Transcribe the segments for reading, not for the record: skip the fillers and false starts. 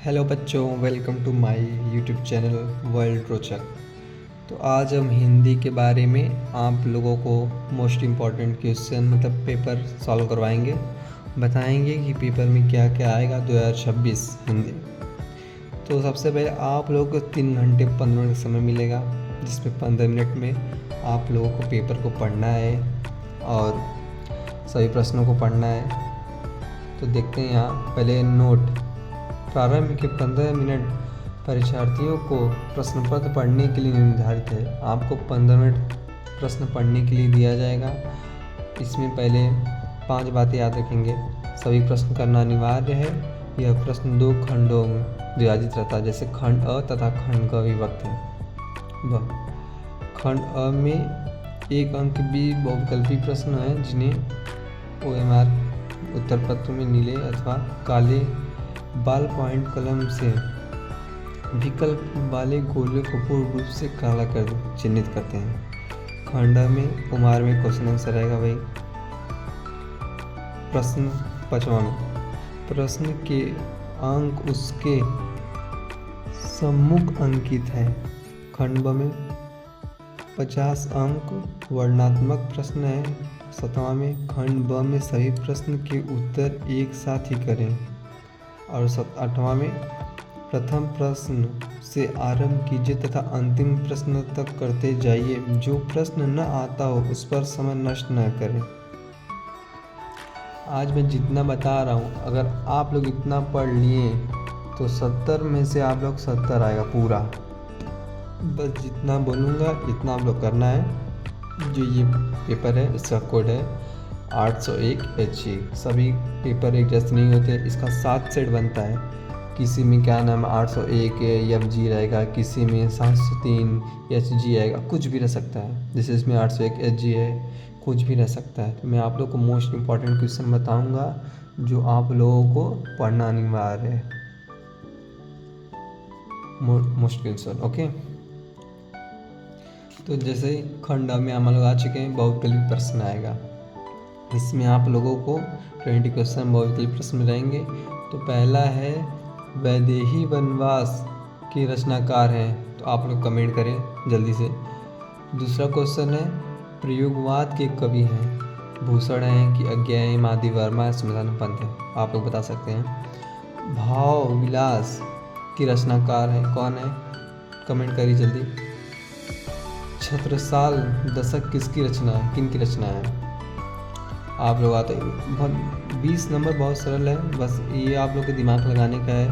Hello बच्चों, welcome to my YouTube channel world रोचक। तो आज हम हिंदी के बारे में आप लोगों को मोस्ट इम्पॉर्टेंट क्वेश्चन मतलब पेपर सॉल्व करवाएंगे, बताएंगे कि पेपर में क्या क्या आएगा 2026 हिंदी। तो सबसे पहले आप लोगों को 3 घंटे 15 मिनट समय मिलेगा, जिसमें 15 मिनट में आप लोगों को पेपर को पढ़ना है और सभी प्रश्नों को पढ़ना है। तो देखते हैं यहाँ पहले नोट। प्रारंभ के 15 मिनट परीक्षार्थियों को प्रश्न पत्र पढ़ने के लिए निर्धारित है। आपको 15 मिनट प्रश्न पढ़ने के लिए दिया जाएगा। इसमें पहले 5 बातें याद रखेंगे। सभी प्रश्न करना अनिवार्य है। यह प्रश्न 2 खंडों में विभाजित रहता है, जैसे खंड अ तथा खंड क विभक्त है। खंड अ में 1 अंक भी बहुविकल्पी प्रश्न है, जिन्हें OMR उत्तर पत्र में नीले अथवा काले बाल पॉइंट कलम से विकल्प वाले गोले को पूर्ण रूप से काला कर चिन्हित करते हैं। खंड में उमार में क्वेश्चन आंसर रहेगा भाई। प्रश्न 5वां में प्रश्न के अंक उसके सम्मुख अंकित है। खंड ब में 50 अंक वर्णनात्मक प्रश्न है। 7वां में खंड ब में सभी प्रश्न के उत्तर एक साथ ही करें। और 8वां में प्रथम प्रश्न से आरंभ कीजिए तथा अंतिम प्रश्न तक करते जाइए। जो प्रश्न न आता हो उस पर समय नष्ट न करें। आज मैं जितना बता रहा हूँ, अगर आप लोग इतना पढ़ लिए तो 70 में से आप लोग 70 आएगा पूरा। बस जितना बोलूँगा इतना आप लोग करना है। जो ये पेपर है इसका कोड है 801 HE। सभी पेपर एक जैसे नहीं होते, इसका 7 सेट बनता है। किसी में क्या नाम 801 FG रहेगा, किसी में 703 HG आएगा, कुछ भी रह सकता है। जैसे इसमें 801 HG है, कुछ भी रह सकता है। तो मैं आप लोग को मोस्ट इम्पॉर्टेंट क्वेश्चन बताऊंगा जो आप लोगों को पढ़ना अनिवार्य है। Most question okay. तो जैसे खंड में हम लोग आ चुके हैं, बहुविकल्पी प्रश्न आएगा। इसमें आप लोगों को 20 क्वेश्चन बहुविकल्पी प्रश्न रहेंगे। तो पहला है वैदेही वनवास के रचनाकार हैं, तो आप लोग कमेंट करें जल्दी से। दूसरा क्वेश्चन है प्रयोगवाद के कवि हैं। भूषण हैं कि अज्ञेय, माधवी वर्मा, स्मृति पंत है, आप लोग बता सकते हैं। भाव विलास की रचनाकार हैं, कौन है? कमेंट करिए जल्दी। छत्रसाल दशक किसकी रचना है, किन की रचना है? आप लोग आते 20 नंबर बहुत सरल है, बस ये आप लोग के दिमाग लगाने का है।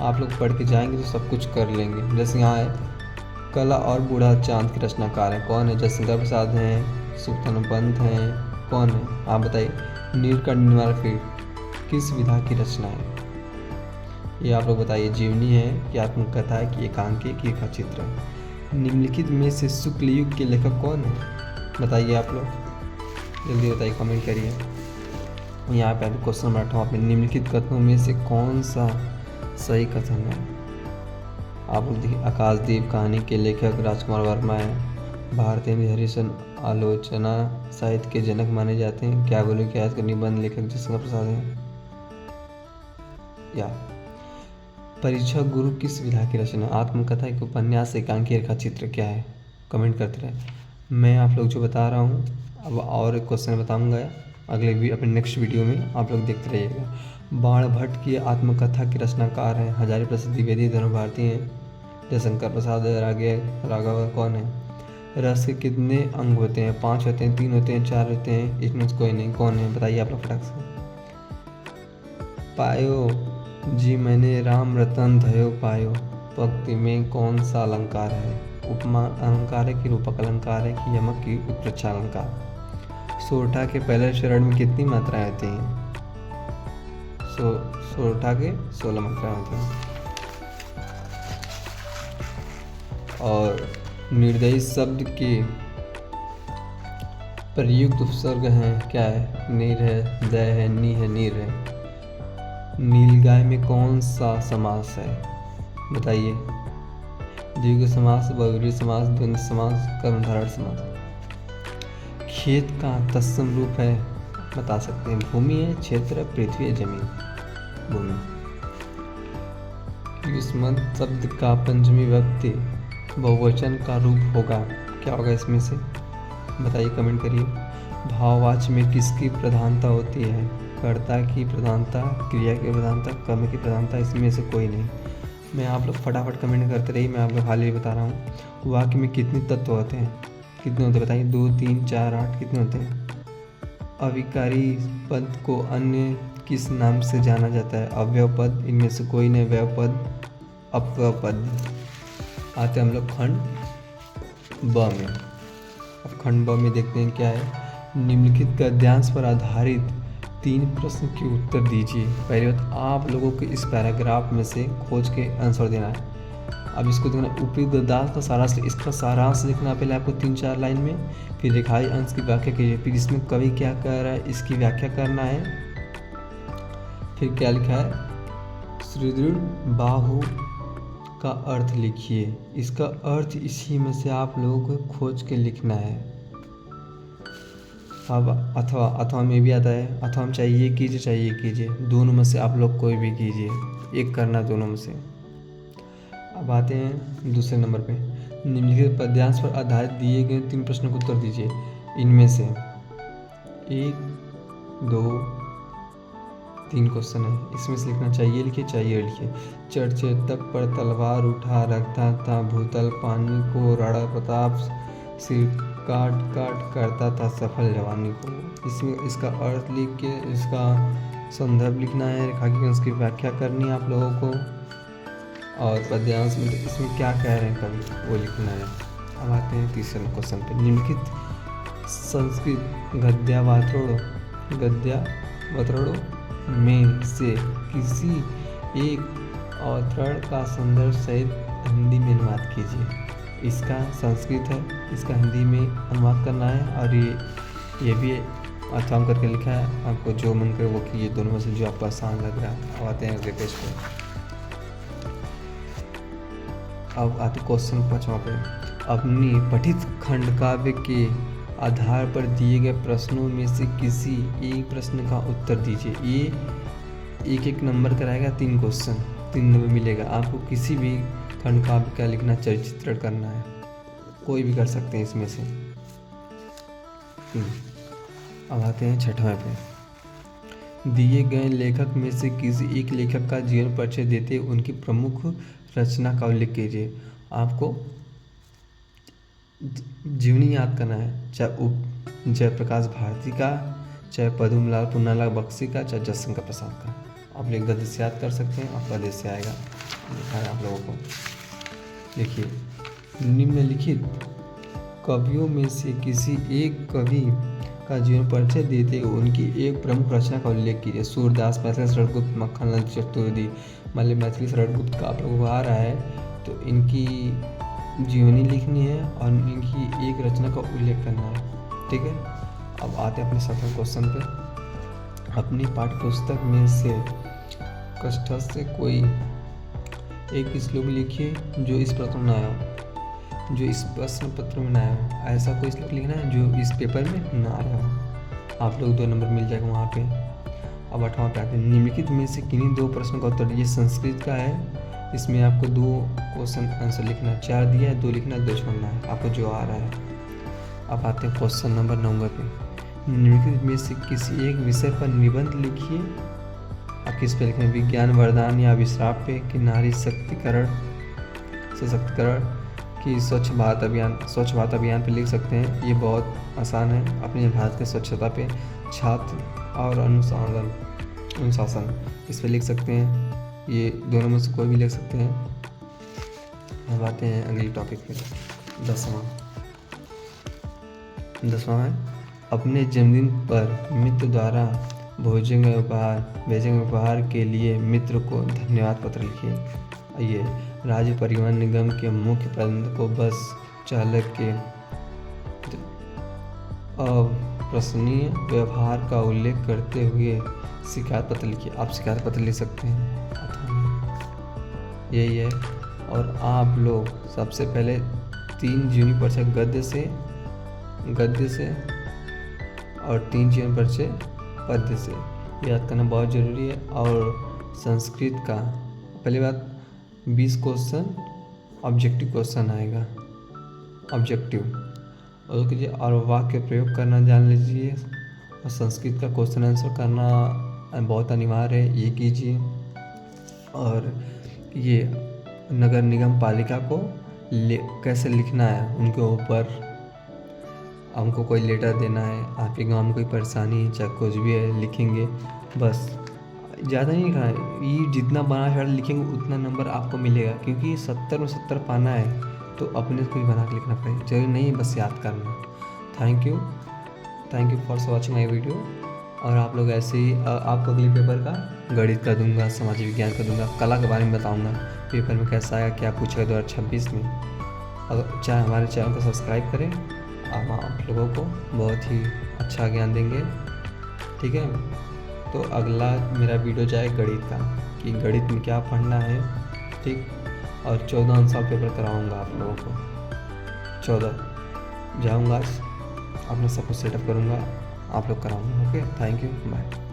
आप लोग पढ़ के जाएंगे तो सब कुछ कर लेंगे। जैसे यहाँ है कला और बूढ़ा चांद की रचनाकार है, कौन है? जयशंकर प्रसाद हैं, सुल्तान पंत हैं, कौन है आप बताइए। नीलकंठ निवार किस विधा की रचना है? ये आप लोग बताइए। जीवनी है कि आत्मकथा है कि एकांकी की रेखा चित्र है? निम्नलिखित में से शुक्ल युग के लेखक कौन है? बताइए आप लोग जल्दी बताइए, कमेंट करिए। यहाँ पे क्वेश्चन नंबर 8 में निम्नलिखित कथनों में से कौन सा सही कथन है? आप लोग देखिए। आकाशदीप कहानी के लेखक राजकुमार वर्मा है। भारतीय हरिशन आलोचना साहित्य के जनक माने जाते हैं। क्या बोले क्या इसका निबंध लेखक जयशंकर प्रसाद है। या परीक्षा गुरु किस विधा की रचना? आत्मकथा, एक उपन्यास, एकांकी रेखा चित्र, क्या है? कमेंट करते रहे। मैं आप लोग जो बता रहा हूँ अब और एक क्वेश्चन बताऊंगा अगले भी अपने नेक्स्ट वीडियो में, आप लोग देखते रहिएगा। बाण भट्ट की आत्मकथा की रचनाकार हैं हजारी प्रसाद द्विवेदी, दोनों भारतीय हैं। जयशंकर प्रसाद राघव कौन है? रस के कितने अंग होते हैं? 5 होते हैं, 3 होते हैं, 4 होते हैं, इसमें से कोई नहीं, कौन है बताइए आप लोग फटाक से। पायो जी मैंने राम रतन भयो पायो, पंक्ति में कौन सा अलंकार है? उपमा अलंकार है कि रूपक अलंकार है कि यमक की उत्प्रेक्षा अलंकार? सोरठा के पहले चरण में कितनी मात्राएं होती हैं? सोरठा के 16 मात्राएं होती हैं। और निर्दयी शब्द के प्रयुक्त उपसर्ग हैं, क्या है? नीर है, दय है, नी है, नीर है। नीलगाय में कौन सा समास है बताइए? द्विगु समास, बहुव्रीहि समास, द्वंद्व समास, कर्मधारय समास। खेत का तत्सम रूप है, बता सकते हैं। भूमि है, क्षेत्र है, पृथ्वी है, जमीन। भूमि। युष्मत शब्द का पंचमी विभक्ति बहुवचन का रूप होगा। क्या होगा इसमें से, बताइए, कमेंट करिए। भाववाच्य में किसकी प्रधानता होती है? कर्ता की प्रधानता, क्रिया की प्रधानता, कर्म की प्रधानता, इसमें से कोई नहीं। मैं आप लोग फटाफट कमेंट करते रहिए, मैं आप लोग हाल ही बता रहा हूँ। वाक्य में कितने तत्व होते हैं? कितने होते हैं बताइए? 2, 3, 4, 8 कितने होते हैं? अविकारी पद को अन्य किस नाम से जाना जाता है? अव्यय पद, इनमें से कोई नहीं। व्यय पद, अपव्यय पद। आते हम लोग खंड ब में। अब खंड ब में देखते हैं क्या है। निम्नलिखित गद्यांश पर आधारित 3 प्रश्न के उत्तर दीजिए। पहली बात, आप लोगों को इस पैराग्राफ में से खोज के आंसर देना है। अब इसको देखना, ऊपरी गद्यांश का सारांश, इसका सारांश लिखना पहले आपको 3-4 लाइन में, फिर लिखाई अंश की व्याख्या कीजिए, फिर इसमें कवि क्या कह रहा है इसकी व्याख्या करना है। फिर क्या लिखा है, सुदृढ़ बाहु का अर्थ लिखिए। इसका अर्थ इसी में से आप लोगों को खोज के लिखना है। अब अथवा में भी आता है, अथवा में चाहिए कीजिए, दोनों में से आप लोग कोई भी कीजिए, एक करना दोनों में से। अब आते हैं दूसरे नंबर पे। निम्नलिखित पद्यांश पर आधारित दिए गए 3 प्रश्नों का उत्तर दीजिए। इनमें से 1, 2, 3 क्वेश्चन है, इसमें से लिखना चाहिए लिखिए। चढ़-चेतक पर तलवार उठा रखता था, भूतल पानी को, राणा प्रताप सिर काट करता था सफल जवानी को। इसमें इसका अर्थ लिख के इसका संदर्भ लिखना है, रेखांकन उसकी व्याख्या करनी है आप लोगों को, और पद्यांश में इसमें क्या कह रहे हैं कवि वो लिखना है। अब आते हैं तीसरे क्वेश्चन पे। निम्नलिखित संस्कृत गद्यावतरणों में से किसी एक अवतरण का संदर्भ सहित हिंदी में अनुवाद कीजिए। इसका संस्कृत है, इसका हिंदी में अनुवाद करना है, और ये भी आसान करके लिखा है। आपको जो मन करे वो कीजिए, दोनों में से जो आपको आसान लग रहा है। अब आते हैं अगले पेज पे। अब आते क्वेश्चन 5वां पे। अपनी पठित खंड काव्य के आधार पर दिए गए प्रश्नों में से किसी एक प्रश्न का उत्तर दीजिए। ये 1-1 नंबर कराएगा, 3 क्वेश्चन, 3 नंबर मिलेगा आपको। किसी भी खंड काव्य का लिखना, चित्रण करना है, कोई भी कर सकते हैं इसमें से। अब आते हैं 6वां पे। दिए गए लेखक में से किसी एक लेखक का जीवन परिचय देते उनकी प्रमुख रचना का उल्लेख कीजिए। आपको जीवनी याद करना है, चाहे जयप्रकाश भारती का, चाहे पद्मलाल पुन्नालाल बख्शी का, चाहे जयशंकर प्रसाद का। आप लोग गद्य से याद कर सकते हैं, आपका गद्य से आएगा, लिखा है आप लोगों को। देखिए, निम्नलिखित कवियों में से किसी एक कवि का जीवन परिचय देते हुए उनकी एक प्रमुख रचना का उल्लेख कीजिए। सूरदास, मैथिली शरण गुप्त, मक्खनलाल चतुर्वेदी। मान लीजिए मैथिली शरण गुप्त का आप लोगों को आ रहा है, तो इनकी जीवनी लिखनी है और इनकी एक रचना का उल्लेख करना है, ठीक है। अब आते हैं अपने 7वें क्वेश्चन पे। अपनी पाठ्य पुस्तक में से कष्ट से कोई एक श्लोक लिखिए जो इस प्रश्न में आया हो, जो इस प्रश्न पत्र में ना आया हो। ऐसा कोई श्लोक लिखना है जो इस पेपर में ना आया हो। आप लोग 2 नंबर मिल जाएगा वहाँ पे। अब 8वां पे आते हैं। निम्नलिखित में से किन्हीं 2 प्रश्नों का उत्तर दीजिए। संस्कृत का है, इसमें आपको 2 क्वेश्चन आंसर लिखना है, 4 दिया है, 2 लिखना है, 2 छोड़ना है, आपको जो आ रहा है। अब आते हैं क्वेश्चन नंबर 9 पे। निम्नलिखित में से किसी एक विषय पर निबंध लिखिए। आप किस पे लिखें? विज्ञान वरदान या अभिश्राप पे, कि नारी सशक्तिकरण की स्वच्छ भारत अभियान पे लिख सकते हैं। ये बहुत आसान है। अपने भारत की स्वच्छता पे, छात्र और अनुशासन, इस पे लिख सकते हैं। ये दोनों में से कोई भी लिख सकते हैं। अब आते हैं अगले टॉपिक पे। 10वां है, अपने जन्मदिन पर मित्र द्वारा भेजे उपहार के लिए मित्र को धन्यवाद पत्र लिखिए। ये राज्य परिवहन निगम के मुख्य प्रबंधक को बस चालक के अप्रशंसनीय व्यवहार का उल्लेख करते हुए शिकायत पत्र लिखिए। आप शिकायत पत्र लिख सकते हैं, यही है। और आप लोग सबसे पहले 3 जीवनी परिचय गद्य से और 3 जीवन परिचय पद्य से याद करना बहुत ज़रूरी है। और संस्कृत का पहली बात, 20 क्वेश्चन ऑब्जेक्टिव क्वेश्चन आएगा, ऑब्जेक्टिव। और कीजिए और वाक्य प्रयोग करना जान लीजिए, और संस्कृत का क्वेश्चन आंसर करना बहुत अनिवार्य है, ये कीजिए। और ये नगर निगम पालिका को कैसे लिखना है, उनके ऊपर हमको कोई लेटर देना है, आपके गांव में कोई परेशानी है, चाहे कुछ भी है, लिखेंगे बस। ज़्यादा नहीं लिखना है, ये जितना बना चढ़ा लिखेंगे उतना नंबर आपको मिलेगा, क्योंकि 70 में 70 पाना है तो अपने से कुछ बना के लिखना पड़ेगा, जरूरी नहीं बस याद करना। Thank you for watching my video. और आप लोग ऐसे ही आपको अगले पेपर का गणित का दूंगा, समाज विज्ञान का दूंगा, कला के बारे में बताऊंगा पेपर में कैसा आएगा, क्या पूछेगा 2026 में। अगर चाहे हमारे चैनल को सब्सक्राइब करें, आप लोगों को बहुत ही अच्छा ज्ञान देंगे, ठीक है। तो अगला मेरा वीडियो जाए गणित का, कि गणित में क्या पढ़ना है, ठीक। और 14 आंसर पेपर कराऊंगा आप लोगों को, 14 जाऊंगा, अपना सब कुछ सेटअप करूंगा, आप लोग कराऊंगा। Okay, thank you, bye.